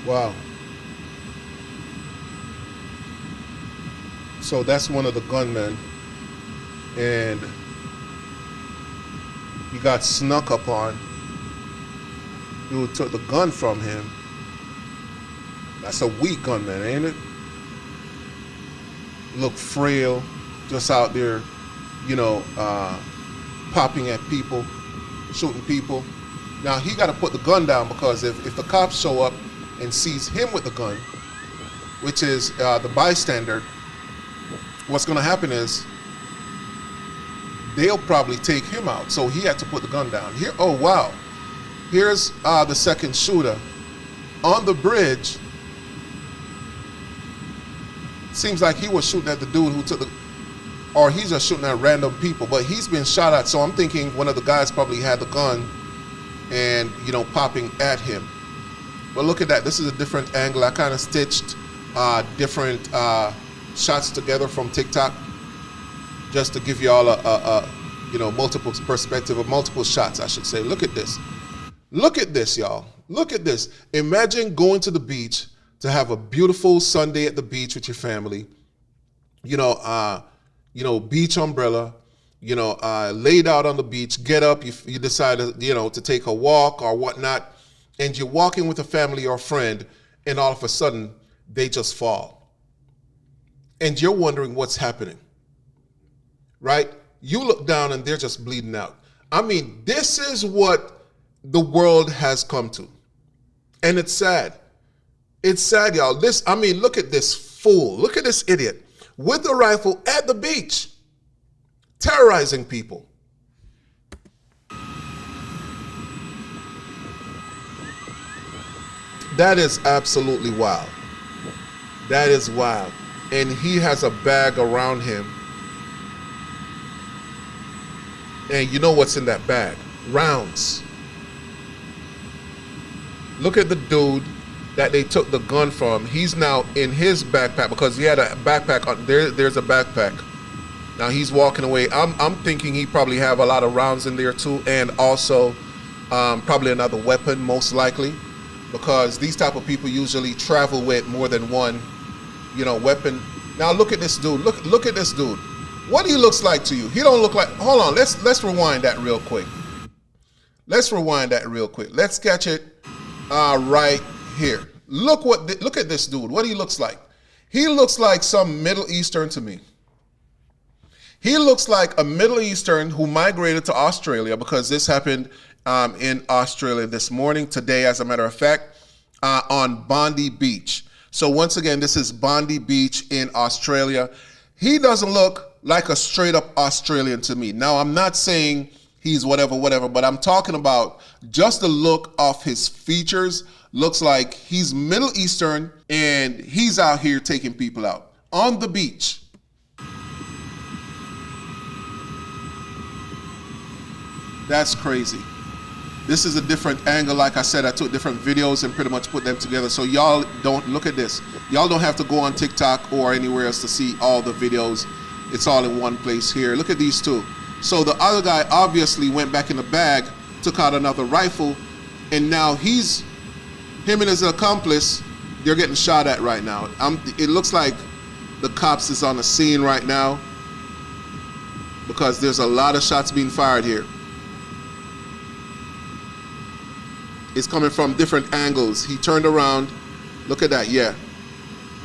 Wow. So that's one of the gunmen, and he got snuck up on. Dude took the gun from him. That's a weak gunman, ain't it? Look frail, just out there, you know, popping at people, shooting people. Now he got to put the gun down, because if the cops show up and sees him with the gun, which is the bystander, what's going to happen is they'll probably take him out. So he had to put the gun down. Here, oh wow, here's the second shooter on the bridge. Seems like he was shooting at the dude who took the, or he's just shooting at random people, but he's been shot at. So I'm thinking one of the guys probably had the gun and, you know, popping at him. But look at that. This is a different angle. I kind of stitched different shots together from TikTok just to give you all a you know, multiple perspective, or multiple shots, I should say. Look at this. Look at this, y'all. Look at this. Imagine going to the beach to have a beautiful Sunday at the beach with your family. You know, beach umbrella. You know, laid out on the beach. Get up. You decide, you know, to take a walk or whatnot, and you're walking with a family or a friend, and all of a sudden they just fall, and you're wondering what's happening. Right? You look down and they're just bleeding out. I mean, this is what the world has come to. And it's sad. It's sad, y'all. This, I mean, look at this fool. Look at this idiot with a rifle at the beach, terrorizing people. That is absolutely wild. That is wild. And he has a bag around him. And you know what's in that bag? Rounds. Look at the dude that they took the gun from. He's now in his backpack, because he had a backpack on there. There's a backpack. Now he's walking away. I'm thinking he probably have a lot of rounds in there too, and also probably another weapon, most likely, because these type of people usually travel with more than one, you know, weapon. Now look at this dude. Look at this dude. What he looks like to you? He don't look like. Hold on. Let's rewind that real quick. Let's rewind that real quick. Let's catch it right here. Look at this dude. What he looks like. He looks like some Middle Eastern to me. He looks like a Middle Eastern who migrated to Australia, because this happened in Australia this morning, today, as a matter of fact, on Bondi Beach. So once again, this is Bondi Beach in Australia. He doesn't look like a straight up Australian to me. Now, I'm not saying he's whatever, but I'm talking about just the look of his features. Looks like he's Middle Eastern, and he's out here taking people out on the beach. That's crazy. This is a different angle. Like I said, I took different videos and pretty much put them together. So y'all don't look at this. Y'all don't have to go on TikTok or anywhere else to see all the videos. It's all in one place here. Look at these two. So the other guy obviously went back in the bag, took out another rifle, and now him and his accomplice, they're getting shot at right now. It looks like the cops is on the scene right now, because there's a lot of shots being fired here. It's coming from different angles. He turned around. Look at that. Yeah.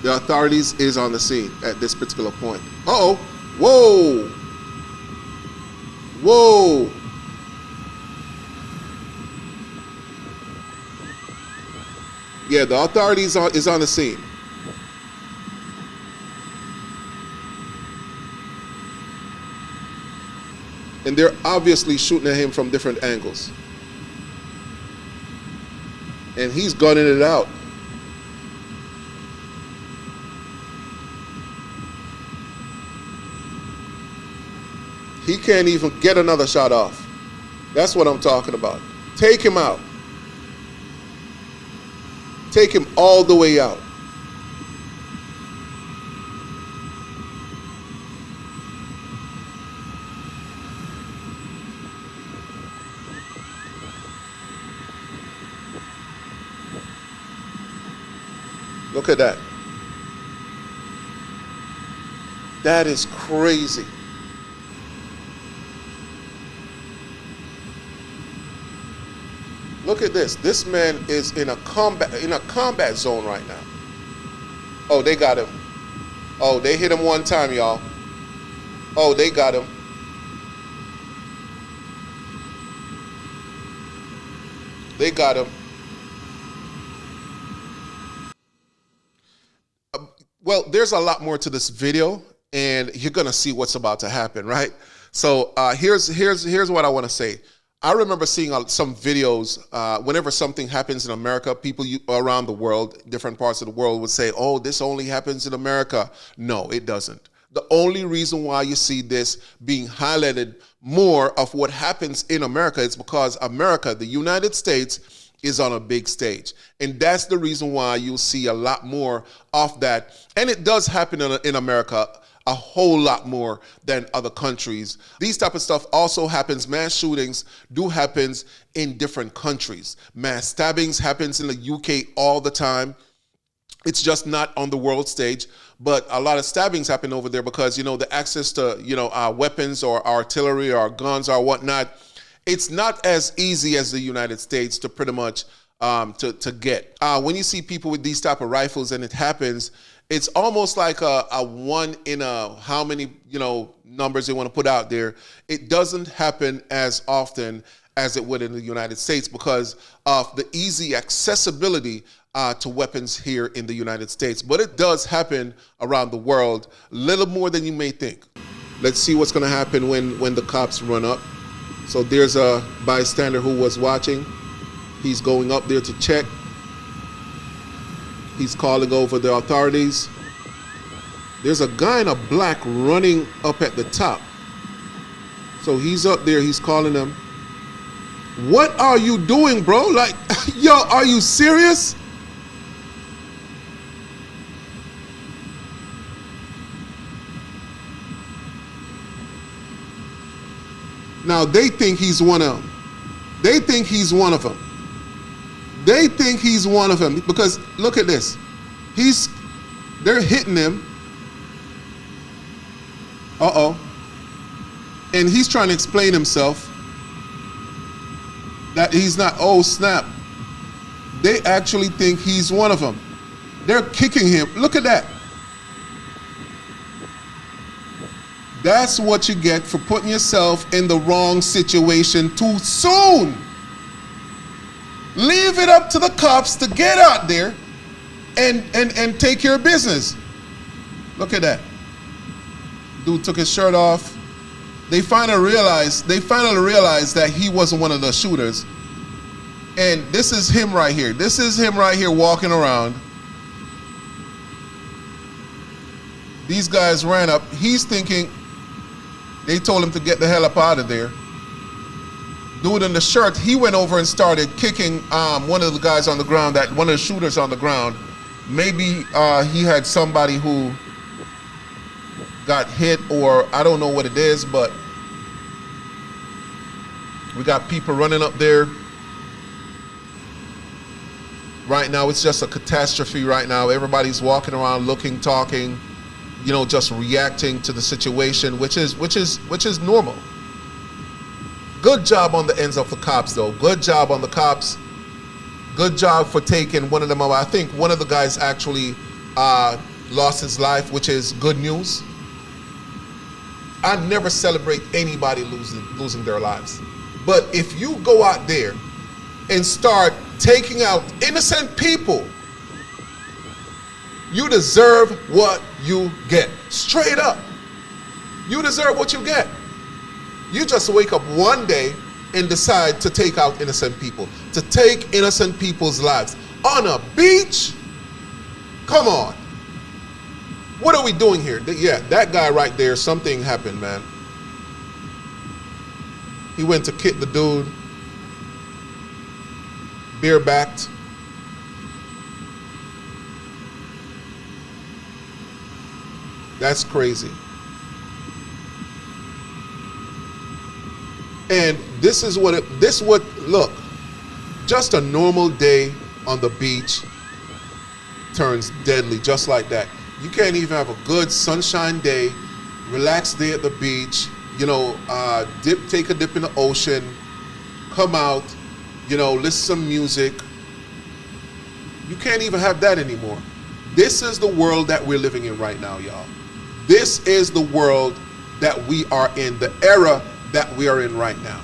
The authorities is on the scene at this particular point. Uh-oh. Whoa. Whoa. Yeah, the authorities is on the scene. And they're obviously shooting at him from different angles. And he's gunning it out. He can't even get another shot off. That's what I'm talking about. Take him out. Take him all the way out. Look at that. That is crazy. Look at this. This man is in a combat zone right now. Oh, they got him. Oh, they hit him one time, y'all. Oh, they got him. They got him. Well, there's a lot more to this video, and you're gonna see what's about to happen, right? So here's what I want to say. I remember seeing some videos whenever something happens in America, people around the world, different parts of the world would say, oh, this only happens in America. No, it doesn't. The only reason why you see this being highlighted more of what happens in America is because America, the United States, is on a big stage. And that's the reason why you'll see a lot more of that. And it does happen in America a whole lot more than other countries. These type of stuff also happens. Mass shootings do happens in different countries. Mass stabbings happens in the UK all the time. It's just not on the world stage, but a lot of stabbings happen over there because, the access to, weapons or artillery or guns or whatnot, it's not as easy as the United States to pretty much to get. When you see people with these type of rifles and it happens, it's almost like a one in a how many, numbers they want to put out there. It doesn't happen as often as it would in the United States because of the easy accessibility to weapons here in the United States. But it does happen around the world, a little more than you may think. Let's see what's going to happen when the cops run up. So there's a bystander who was watching. He's going up there to check. He's calling over the authorities. There's a guy in a black running up at the top. So he's up there, he's calling them. What are you doing, bro? Like, yo, are you serious? Now they think he's one of them. They think he's one of them. They think he's one of them because look at this. They're hitting him. Uh-oh. And he's trying to explain himself that he's not, oh snap. They actually think he's one of them. They're kicking him. Look at that. That's what you get for putting yourself in the wrong situation too soon. Leave it up to the cops to get out there and take care of business. Look at that. Dude took his shirt off. They finally realized that he wasn't one of the shooters. And this is him right here. This is him right here walking around. These guys ran up. He's thinking they told him to get the hell up out of there. Dude in the shirt, he went over and started kicking one of the guys on the ground, one of the shooters on the ground. Maybe he had somebody who got hit, or I don't know what it is, but we got people running up there. Right now, it's just a catastrophe right now. Everybody's walking around looking, talking, just reacting to the situation, which is normal. Good job on the ends of the cops, though. Good job on the cops. Good job for taking one of them out. I think one of the guys actually lost his life, which is good news. I never celebrate anybody losing their lives. But if you go out there and start taking out innocent people, you deserve what you get. Straight up. You deserve what you get. You just wake up one day and decide to take out innocent people, to take innocent people's lives on a beach? Come on. What are we doing here? Yeah, that guy right there, something happened, man. He went to kick the dude, beer-backed. That's crazy. And look, just a normal day on the beach. turns deadly just like that. You can't even have a good sunshine day, relaxed day at the beach, you know, take a dip in the ocean, come out, you know, listen to some music. You can't even have that anymore. This is the world that we're living in right now, y'all. This is the world that we are in, the era that we are in right now.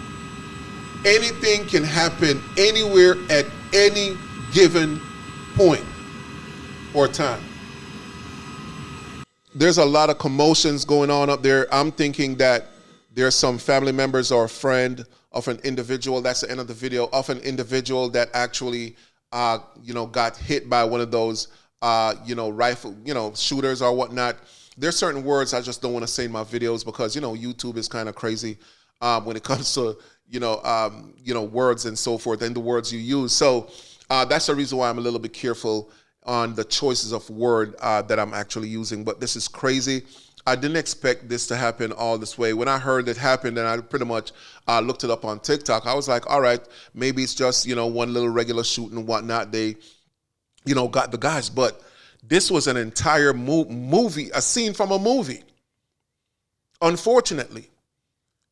Anything can happen anywhere at any given point or time. There's a lot of commotions going on up there. I'm thinking that there's some family members or a friend of an individual, that's the end of the video, of an individual that actually, you know, got hit by one of those, you know, rifle, you know, shooters or whatnot. There's certain words I just don't want to say in my videos because, you know, YouTube is kind of crazy when it comes to, you know, words and so forth and the words you use. So that's the reason why I'm a little bit careful on the choices of word that I'm actually using. But this is crazy. I didn't expect this to happen all this way. When I heard it happened and I pretty much looked it up on TikTok, I was like, all right, maybe it's just, you know, one little regular shooting and whatnot. They, you know, got the guys. But this was an entire movie, a scene from a movie. Unfortunately,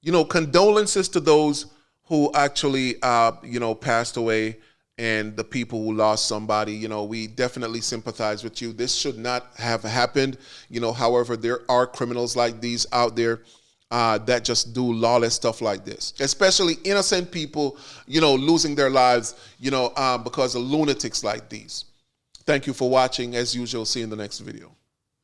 you know, condolences to those who actually, you know, passed away and the people who lost somebody. You know, we definitely sympathize with you. This should not have happened. You know, however, there are criminals like these out there that just do lawless stuff like this, especially innocent people, you know, losing their lives, you know, because of lunatics like these. Thank you for watching. As usual, see you in the next video.